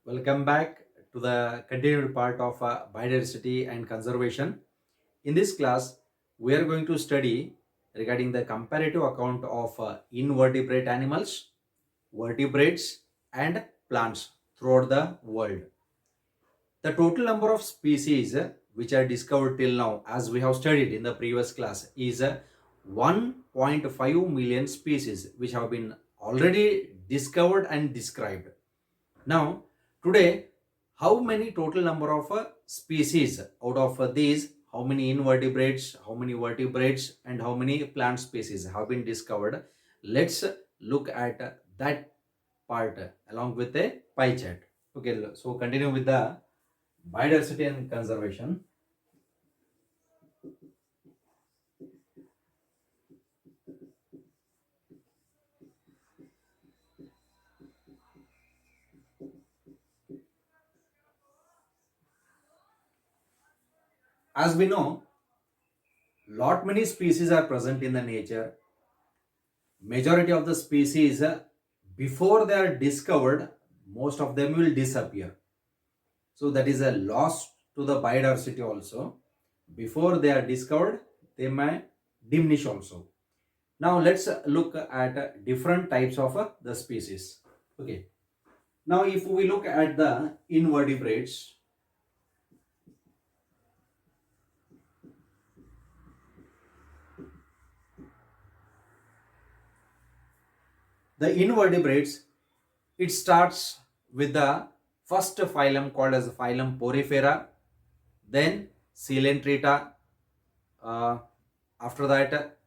Welcome back to the continued part of biodiversity and conservation. In this class, we are going to study regarding the comparative account of invertebrate animals, vertebrates, and plants throughout the world. The total number of species which are discovered till now, as we have studied in the previous class, is 1.5 million species which have been already discovered and described. Now, today, how many total number of species out of these, how many invertebrates, how many vertebrates, and how many plant species have been discovered? Let's look at that part along with a pie chart. Okay, so continue with the biodiversity and conservation. As we know, lot many species are present in the nature. Majority of the species, before they are discovered, most of them will disappear. So that is a loss to the biodiversity also. Before they are discovered, they may diminish also. Now let's look at different types of the species. Okay. Now if we look at the invertebrates, it starts with the first phylum called as phylum Porifera, then Coelenterata. After that,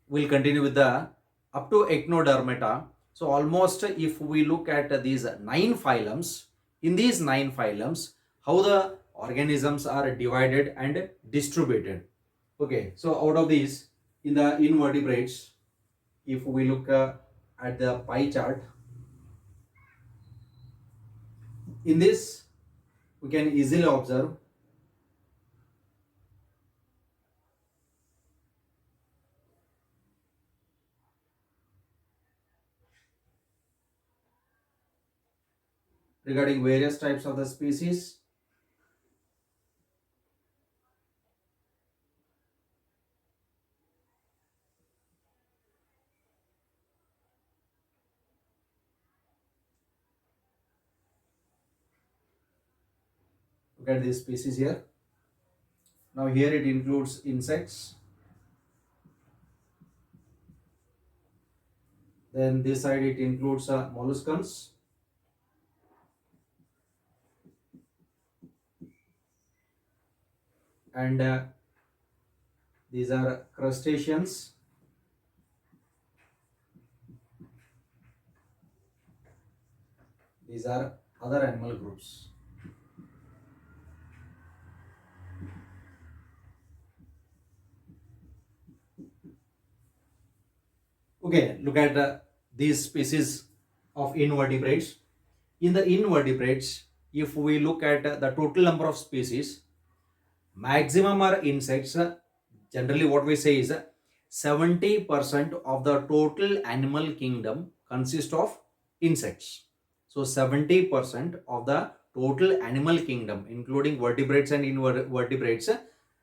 we'll continue with the up to Echinodermata. So almost if we look at these 9 phylums, in these 9 phylums, how the organisms are divided and distributed. Okay, so out of these, in the invertebrates, if we look at the pie chart, in this we can easily observe regarding various types of the species. Look at this species here. Now here it includes insects. Then this side it includes molluscans. And these are crustaceans. These are other animal groups. Okay, look at these species of invertebrates. In the invertebrates, if we look at the total number of species, maximum are insects. Generally what we say is 70% of the total animal kingdom consists of insects. So 70% of the total animal kingdom, including vertebrates and invertebrates,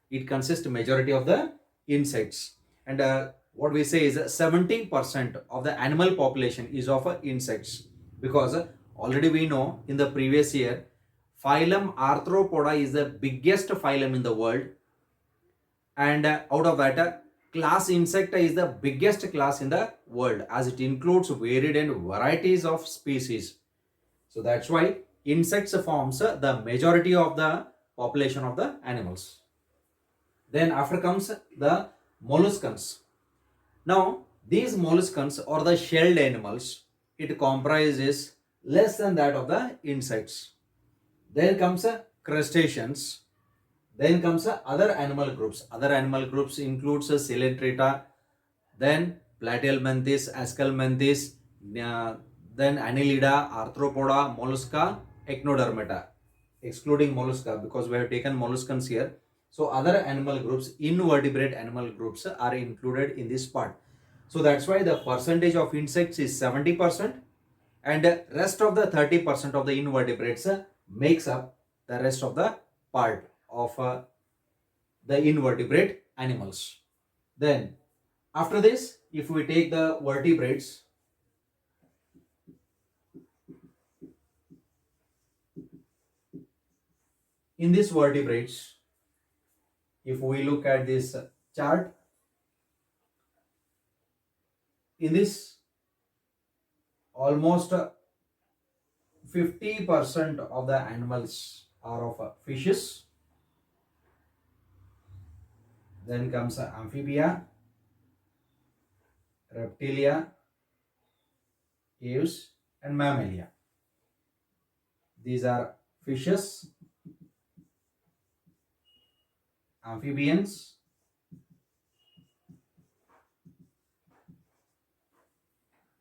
it consists majority of the insects. And what we say is 70% of the animal population is of insects, because already we know in the previous year, phylum Arthropoda is the biggest phylum in the world, and out of that, class Insecta is the biggest class in the world, as it includes varied and varieties of species. So that's why insects forms the majority of the population of the animals. Then after comes the molluscans. Now these molluscans or the shelled animals, it comprises less than that of the insects. Then comes crustaceans. Then comes other animal groups. Other animal groups includes Coelenterata, then Platyhelminthes, Aschelminthes, then Annelida, Arthropoda, Mollusca, Echinodermata, excluding Mollusca because we have taken molluscans here. So other animal groups, invertebrate animal groups are included in this part. So that's why the percentage of insects is 70%, and rest of the 30% of the invertebrates makes up the rest of the part of the invertebrate animals. Then after this, if we take the vertebrates, in this vertebrates, if we look at this chart, in this almost 50% of the animals are of fishes. Then comes amphibia, reptilia, aves, and mammalia. These are fishes, amphibians,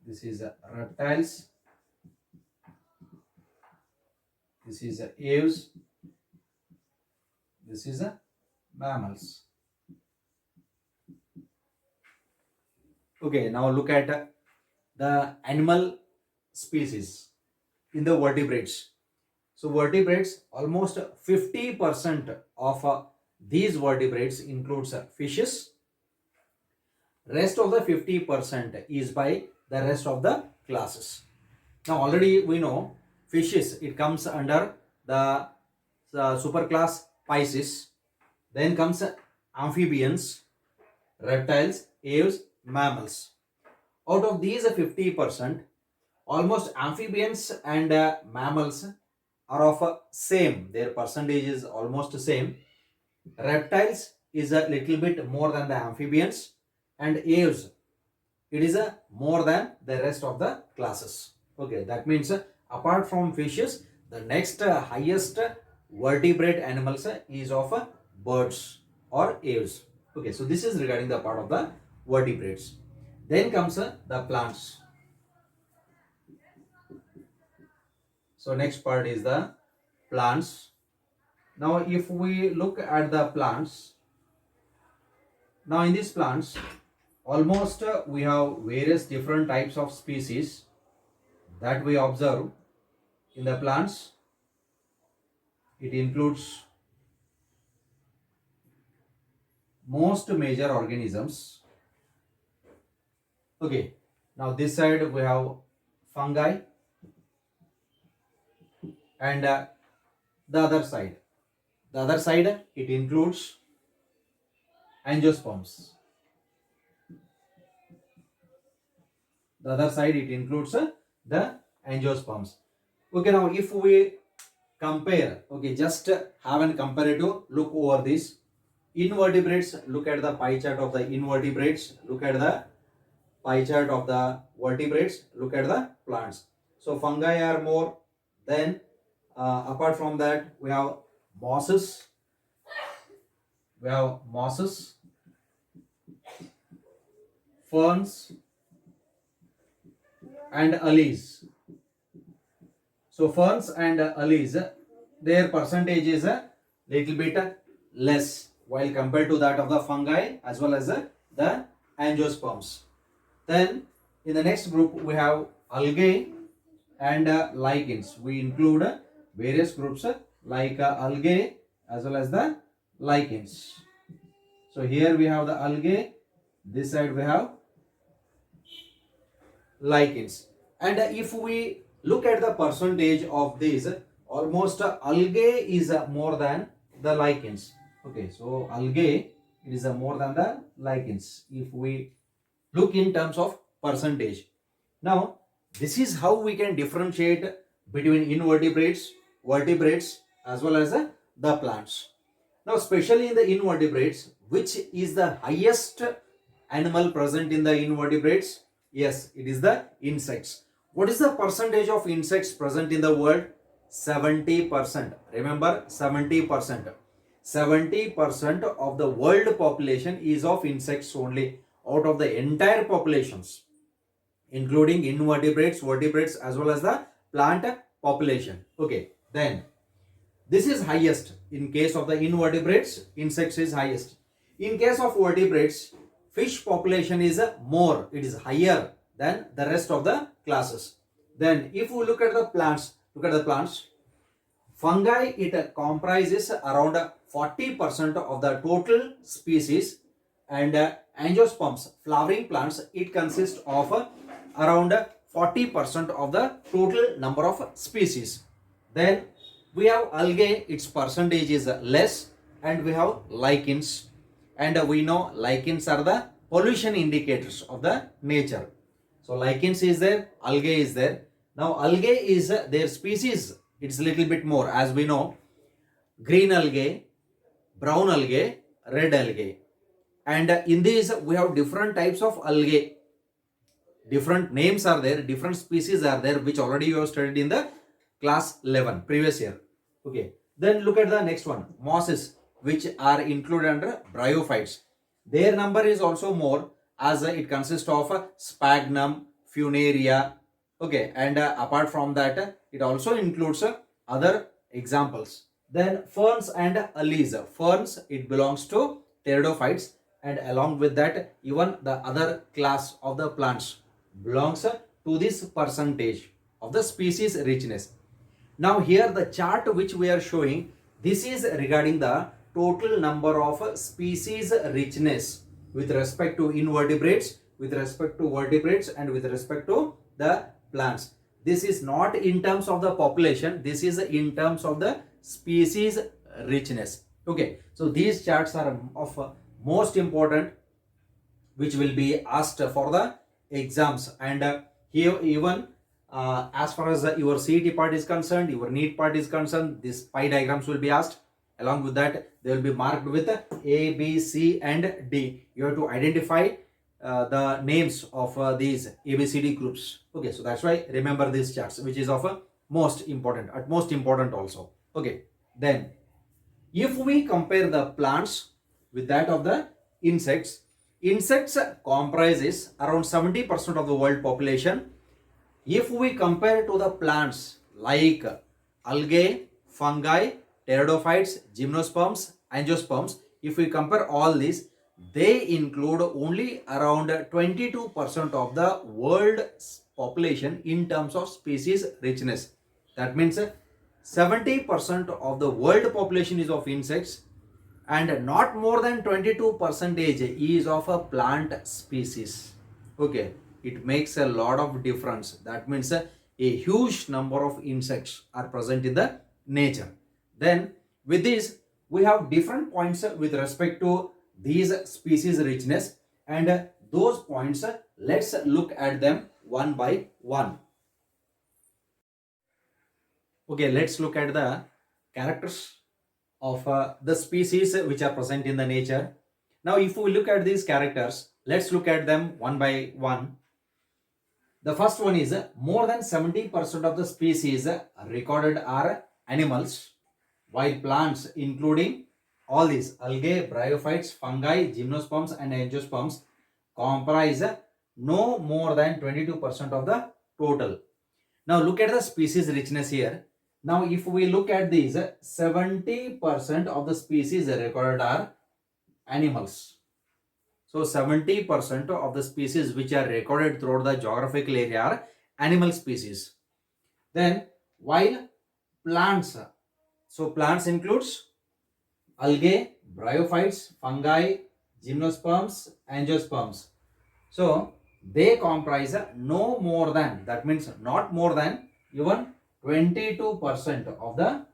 this is reptiles, this is aves, this is mammals. Okay, now look at the animal species in the vertebrates. So vertebrates, almost 50% of these vertebrates includes fishes. Rest of the 50% is by the rest of the classes. Now already we know fishes, it comes under the superclass Pisces. Then comes amphibians, reptiles, aves, mammals. Out of these 50%, almost amphibians and mammals are of same. Their percentage is almost same. Reptiles is a little bit more than the amphibians, and aves, it is a more than the rest of the classes. Okay, that means apart from fishes, the next highest vertebrate animals is of birds or aves. Okay, so this is regarding the part of the vertebrates. Then comes the plants. So next part is the plants. Now if we look at the plants, now in these plants, almost we have various different types of species that we observe in the plants. It includes most major organisms. Okay, now this side we have fungi, and the other side it includes angiosperms. The other side it includes the angiosperms. Okay, now if we compare, okay, just have a comparative look over this. Invertebrates, look at the pie chart of the invertebrates, look at the pie chart of the vertebrates, look at the plants. So fungi are more. Then apart from that, we have mosses, ferns, and alleles. So ferns and alleles, their percentage is a little bit less while compared to that of the fungi as well as the angiosperms. Then in the next group we have algae and lichens. We include various groups like algae as well as the lichens. So here we have the algae, this side we have lichens. And if we look at the percentage of these, almost algae is more than the lichens. Okay, so algae, it is more than the lichens if we look in terms of percentage. Now this is how we can differentiate between invertebrates, vertebrates as well as the plants. Now especially in the invertebrates, which is the highest animal present in the invertebrates? Yes, it is the insects. What is the percentage of insects present in the world? 70%. Remember, 70%. 70% of the world population is of insects only out of the entire populations, including invertebrates, vertebrates as well as the plant population. Okay, then this is highest. In case of the invertebrates, insects is highest. In case of vertebrates, fish population is more, it is higher than the rest of the classes. Then if we look at the plants, fungi, it comprises around 40% of the total species, and angiosperms, flowering plants, it consists of around 40% of the total number of species. Then we have algae, its percentage is less, and we have lichens, and we know lichens are the pollution indicators of the nature. So lichens is there, algae is there. Now algae is their species, it's a little bit more, as we know, green algae, brown algae, red algae. And in these we have different types of algae. Different names are there, different species are there, which already you have studied in the class 11 previous year. Okay. Then look at the next one, mosses, which are included under bryophytes. Their number is also more, as it consists of sphagnum, funaria. Okay, and apart from that, it also includes other examples. Then ferns and alleles. Ferns, it belongs to pteridophytes, and along with that, even the other class of the plants belongs to this percentage of the species richness. Now here the chart which we are showing, this is regarding the total number of species richness with respect to invertebrates, with respect to vertebrates, and with respect to the plants. This is not in terms of the population, this is in terms of the species richness. Okay, so these charts are of most important, which will be asked for the exams. And here even as far as your CET part is concerned, your NEET part is concerned, these pie diagrams will be asked. Along with that, they will be marked with A, B, C and D. You have to identify the names of these ABCD groups. Okay, so that's why remember these charts, which is of most important, at most important also. Okay, then if we compare the plants with that of the insects, insects comprises around 70% of the world population. If we compare to the plants like algae, fungi, pteridophytes, gymnosperms, angiosperms, if we compare all these, they include only around 22% of the world population in terms of species richness. That means 70% of the world population is of insects, and not more than 22% is of a plant species. Okay, it makes a lot of difference. That means a huge number of insects are present in the nature. Then with this, we have different points with respect to these species richness, and those points, let's look at them one by one. Okay, let's look at the characters of the species which are present in the nature. Now if we look at these characters, let's look at them one by one. The first one is more than 70% of the species recorded are animals, while plants, including all these algae, bryophytes, fungi, gymnosperms and angiosperms, comprise no more than 22% of the total. Now look at the species richness here. Now if we look at these, 70% of the species recorded are animals. So 70% of the species which are recorded throughout the geographical area are animal species. Then while plants, so plants includes algae, bryophytes, fungi, gymnosperms, angiosperms. So they comprise no more than, that means not more than, even 22% of the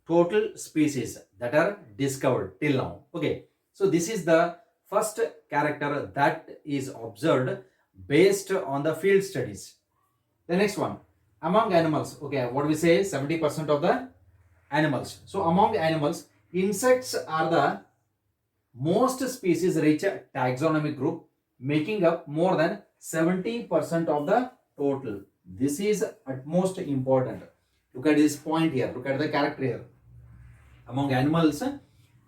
total species that are discovered till now. Okay, so this is the first character that is observed based on the field studies. The next one, among animals. Okay, what we say, 70% of the animals. So among animals, insects are the most species rich taxonomic group, making up more than 70% of the total. This is at most important. Look at this point here, look at the character here. Among animals,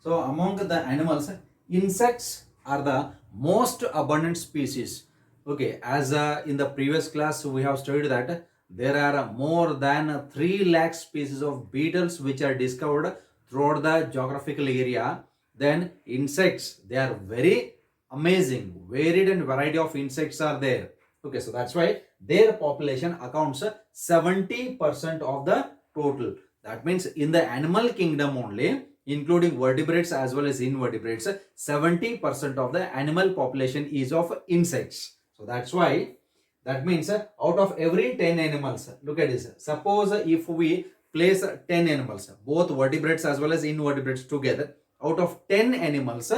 so among the animals, insects are the most abundant species. Okay, as in the previous class we have studied that there are more than 3 lakh species of beetles which are discovered throughout the geographical area. Then insects, they are very amazing, varied and variety of insects are there. Okay, so that's why their population accounts 70% of the total. That means in the animal kingdom only, including vertebrates as well as invertebrates, 70% of the animal population is of insects. So that's why, that means out of every 10 animals, look at this. Suppose if we place 10 animals, both vertebrates as well as invertebrates together, out of 10 animals,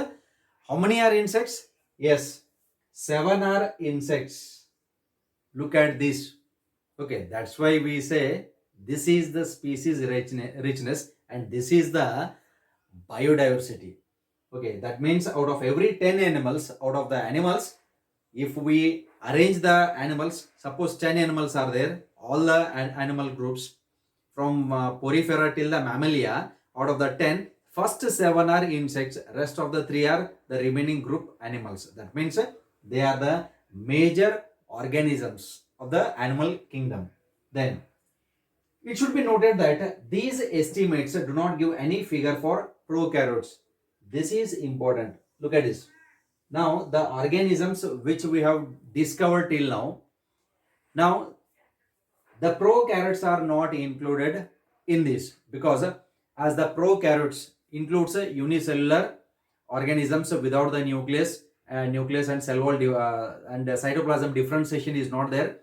how many are insects? Yes, 7 are insects. Look at this. Okay, that's why we say this is the species richness and this is the biodiversity. Okay, that means out of every 10 animals, out of the animals, if we arrange the animals, suppose 10 animals are there, all the animal groups from porifera till the mammalia, out of the 10, first 7 are insects, rest of the 3 are the remaining group animals. That means they are the major organisms of the animal kingdom. Then it should be noted that these estimates do not give any figure for prokaryotes. This is important. Look at this. Now the organisms which we have discovered till now the prokaryotes are not included in this, because as the prokaryotes includes unicellular organisms without the nucleus and cell wall and cytoplasm differentiation is not there.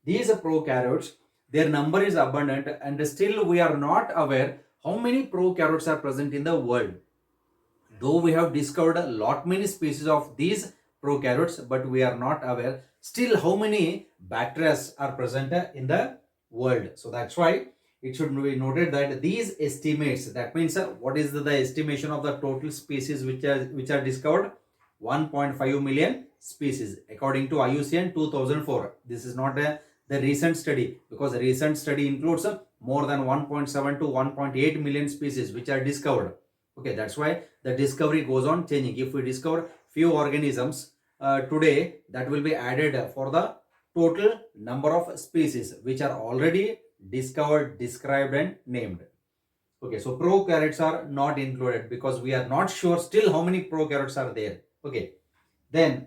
These prokaryotes, their number is abundant, and still we are not aware how many prokaryotes are present in the world. Though we have discovered a lot many species of these prokaryotes, but we are not aware still how many bacteria are present in the world. So that's why it should be noted that these estimates, that means what is the estimation of the total species which are discovered? 1.5 million species according to IUCN 2004. This is not the recent study, because the recent study includes more than 1.7 to 1.8 million species which are discovered. Okay, that's why the discovery goes on changing. If we discover few organisms today, that will be added for the total number of species which are already discovered, described and named. Okay, so prokaryotes are not included because we are not sure still how many prokaryotes are there. Okay, then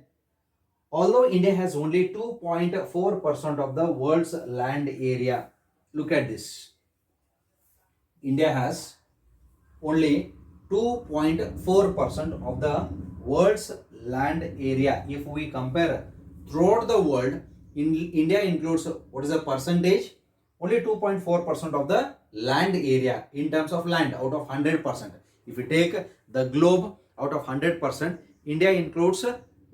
although India has only 2.4% of the world's land area, look at this. India has only 2.4% of the world's land area. If we compare throughout the world, India includes, what is the percentage? Only 2.4% of the land area in terms of land out of 100%. If we take the globe out of 100%, India includes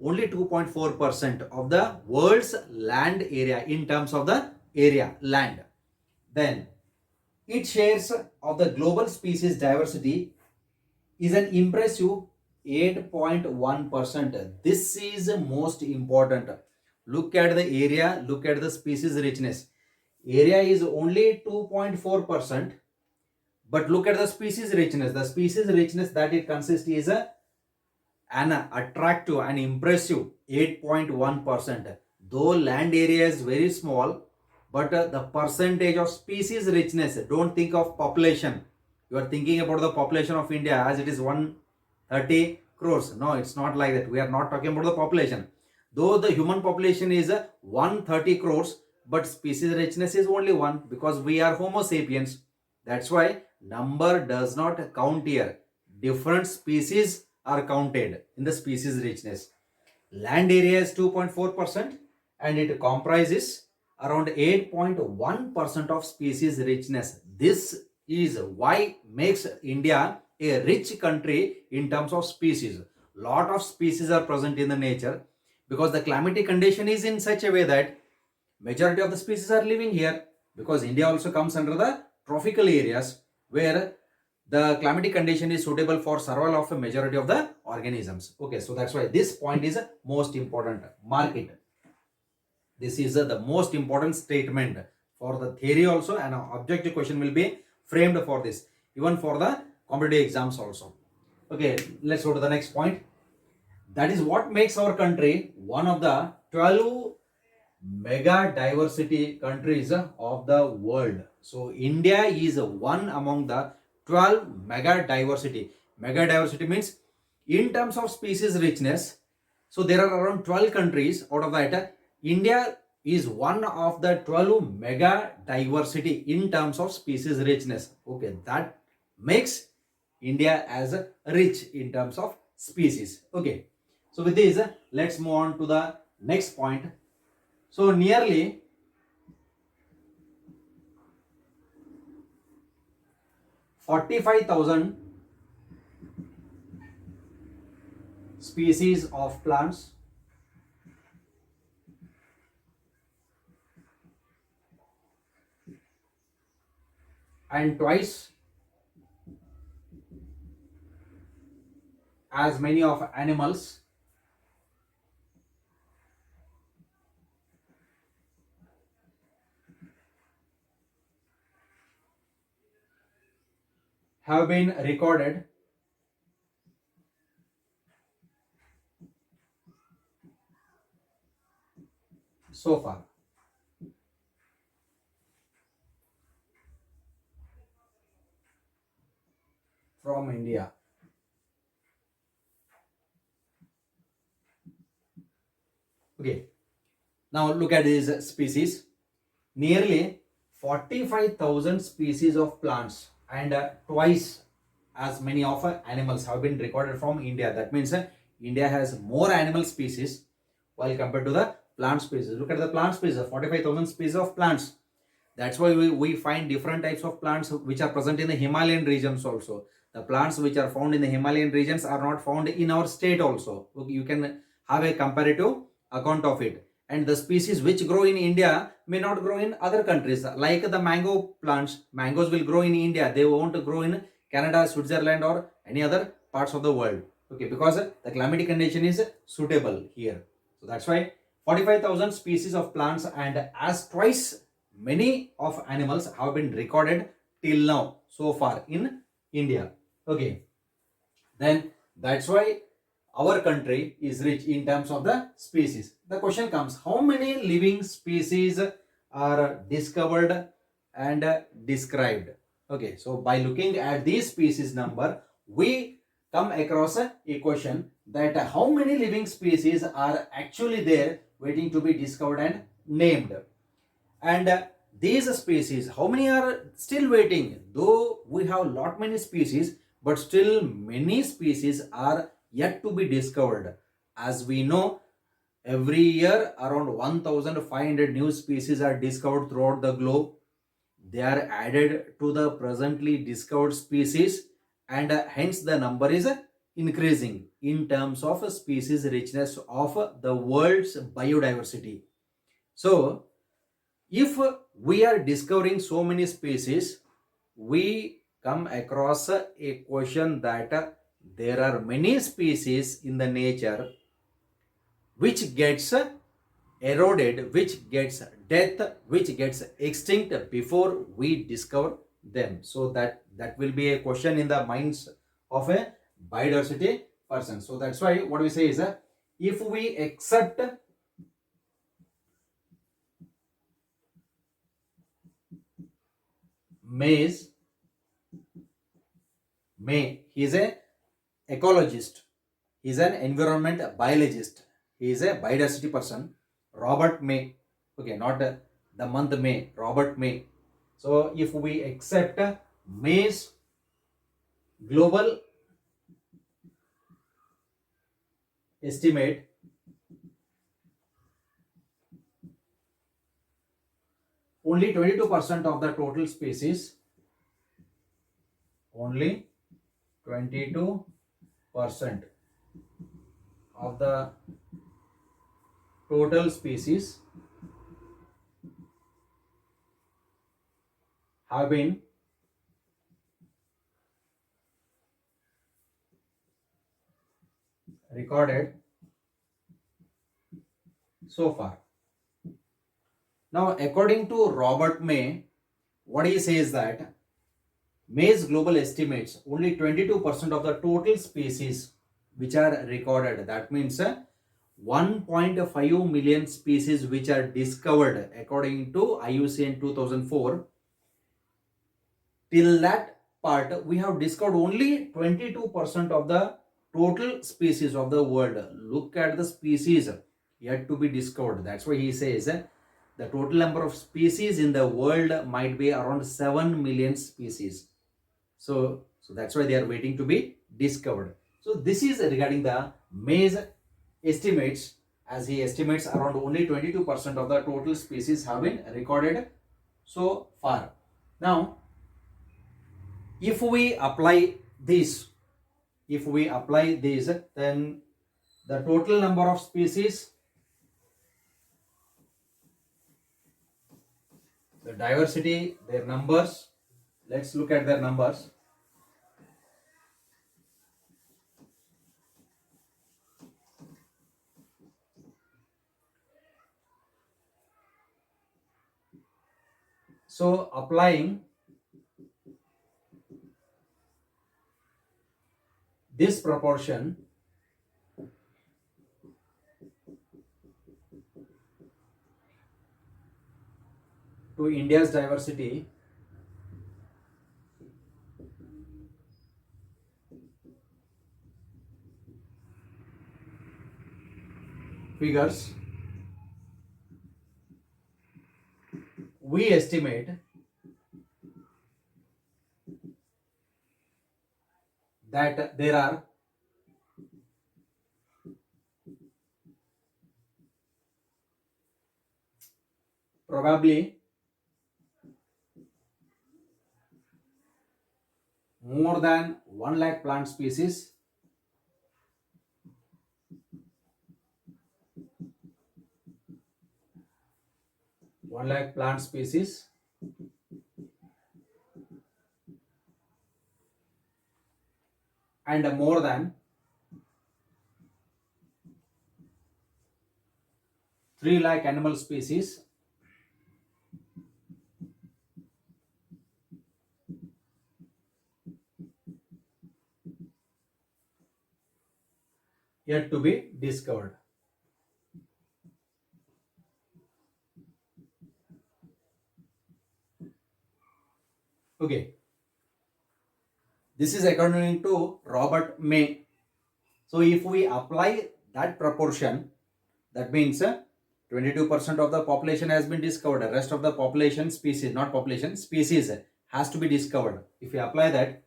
only 2.4% of the world's land area in terms of the area, land. Then its shares of the global species diversity is an impressive 8.1%. This is most important. Look at the area, look at the species richness. Area is only 2.4%, but look at the species richness. The species richness that it consists is an attractive and impressive 8.1%. Though land area is very small, but the percentage of species richness, don't think of population. You are thinking about the population of India as it is 130 crores. No, it's not like that. We are not talking about the population. Though the human population is 130 crores, but species richness is only 1, because we are Homo sapiens. That's why number does not count here. Different species are counted in the species richness. Land area is 2.4% and it comprises around 8.1% of species richness. This is why makes India a rich country in terms of species. Lot of species are present in the nature, because the climatic condition is in such a way that majority of the species are living here, because India also comes under the tropical areas where the climatic condition is suitable for survival of a majority of the organisms. Okay, so that's why this point is most important. Mark it. This is the most important statement for the theory also, and an objective question will be framed for this, even for the competitive exams also. Okay, let's go to the next point. That is what makes our country one of the 12 mega diversity countries of the world. So India is one among the 12 mega diversity. Mega diversity means in terms of species richness. So there are around 12 countries. Out of that, India is one of the 12 mega diversity in terms of species richness. Okay, that makes India as rich in terms of species. Okay, so with this, let's move on to the next point. So nearly 45,000 species of plants and twice as many of animals have been recorded so far. From India. Okay, now look at these species. Nearly 45,000 species of plants and twice as many of animals have been recorded from India. That means India has more animal species while compared to the plant species. Look at the plant species, 45,000 species of plants. That's why we find different types of plants which are present in the Himalayan regions also. The plants which are found in the Himalayan regions are not found in our state also. You can have a comparative account of it. And the species which grow in India may not grow in other countries. Like the mango plants, mangoes will grow in India. They won't grow in Canada, Switzerland or any other parts of the world. Okay, because the climatic condition is suitable here. So that's why 45,000 species of plants and as twice many of animals have been recorded till now so far in India. Okay, then that's why our country is rich in terms of the species. The question comes, how many living species are discovered and described? Okay, so by looking at these species number, we come across a question that how many living species are actually there waiting to be discovered and named. And these species, how many are still waiting? Though we have lot many species, but still many species are yet to be discovered. As we know, every year around 1,500 new species are discovered throughout the globe. They are added to the presently discovered species, and hence the number is increasing in terms of species richness of the world's biodiversity. So if we are discovering so many species, we come across a question that there are many species in the nature which gets eroded, which gets death, which gets extinct before we discover them. So that will be a question in the minds of a biodiversity person. So that's why what we say is if we accept maize, May, he is a ecologist, he is an environment biologist, he is a biodiversity person. Robert May, okay, not the month May, Robert May. So if we accept May's global estimate, only 22% of the total species, only 22% of the total species have been recorded so far. Now, according to Robert May, what he says that May's global estimates only 22% of the total species which are recorded. That means 1.5 million species which are discovered according to IUCN 2004. Till that part, we have discovered only 22% of the total species of the world. Look at the species yet to be discovered. That's why he says the total number of species in the world might be around 7 million species. So that's why they are waiting to be discovered. So this is regarding the May's estimates, as he estimates around only 22% of the total species have been recorded so far. Now, if we apply this, then the total number of species, the diversity, their numbers, let's look at their numbers. So applying this proportion to India's diversity, figures, we estimate that there are probably more than 1 lakh plant species, and more than 3 lakh animal species, yet to be discovered. Okay, this is according to Robert May. So if we apply that proportion, that means 22% of the population has been discovered. The rest of the population, species, not population, species has to be discovered. If we apply that,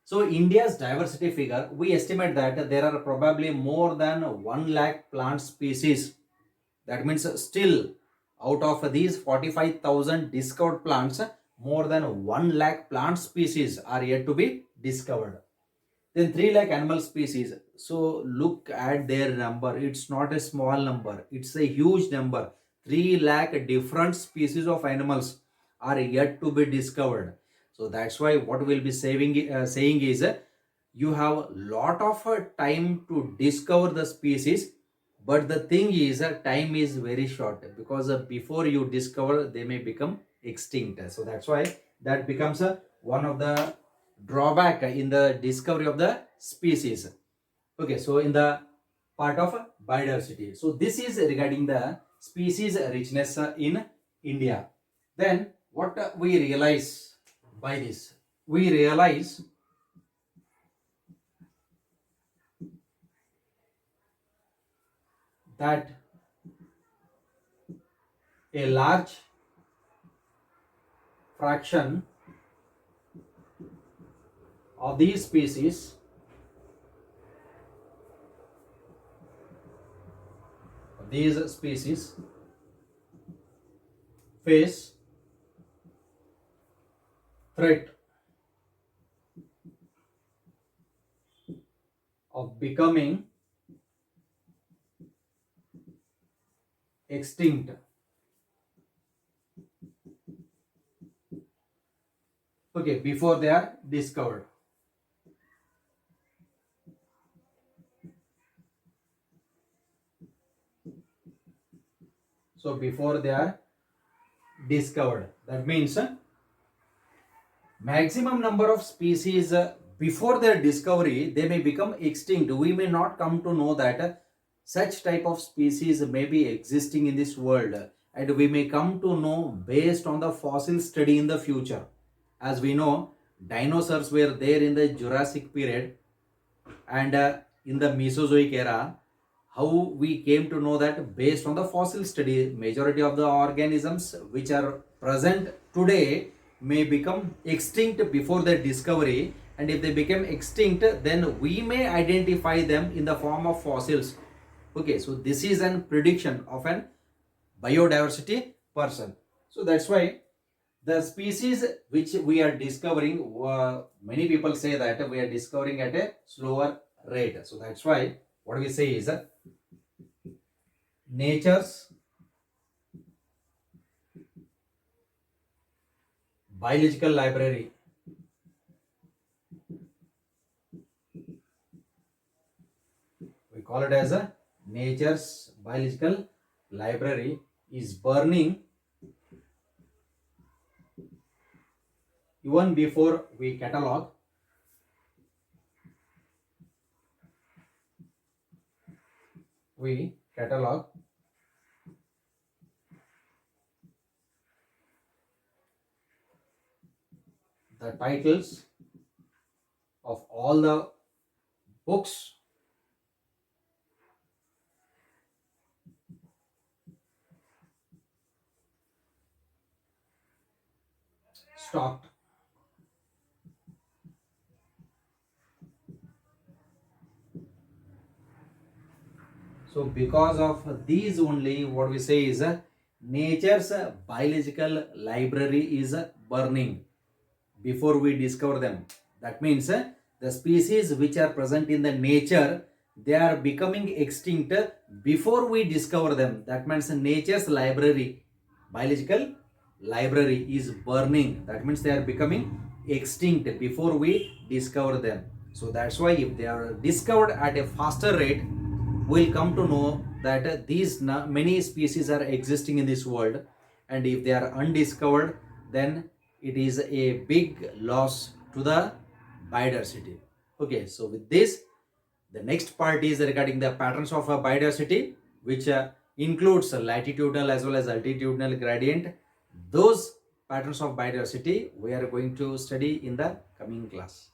so India's diversity figure, we estimate that there are probably more than 1 lakh plant species. That means still out of these 45,000 discovered plants, more than 1 lakh plant species are yet to be discovered. Then 3 lakh animal species. So look at their number. It's not a small number. It's a huge number. 3 lakh different species of animals are yet to be discovered. So that's why what we'll be saying is you have a lot of time to discover the species, but the thing is time is very short, because before you discover they may become extinct. So that's why that becomes one of the drawback in the discovery of the species. Okay, so in the part of biodiversity, so this is regarding the species richness in India. Then what we realize by this, we realize that a large fraction of these species face threat of becoming extinct. Okay, before they are discovered. So before they are discovered, that means maximum number of species before their discovery, they may become extinct. We may not come to know that such type of species may be existing in this world, and we may come to know based on the fossil study in the future. As we know, dinosaurs were there in the Jurassic period and in the Mesozoic era. how we came to know that based on the fossil study, majority of the organisms which are present today may become extinct before their discovery, and if they become extinct, then we may identify them in the form of fossils. Okay, so this is an prediction of an biodiversity person. So that's why the species which we are discovering, many people say that we are discovering at a slower rate. So that's why what we say is nature's biological library we call it as a nature's biological library is burning even before we catalog the titles of all the books stocked. So because of these only, what we say is nature's biological library is burning before we discover them. That means the species which are present in the nature, they are becoming extinct before we discover them. That means nature's library, biological library is burning. That means they are becoming extinct before we discover them. So that's why if they are discovered at a faster rate, we'll come to know that these many species are existing in this world, and if they are undiscovered, then it is a big loss to the biodiversity. Okay, so with this, the next part is regarding the patterns of biodiversity, which includes latitudinal as well as altitudinal gradient. Those patterns of biodiversity we are going to study in the coming class.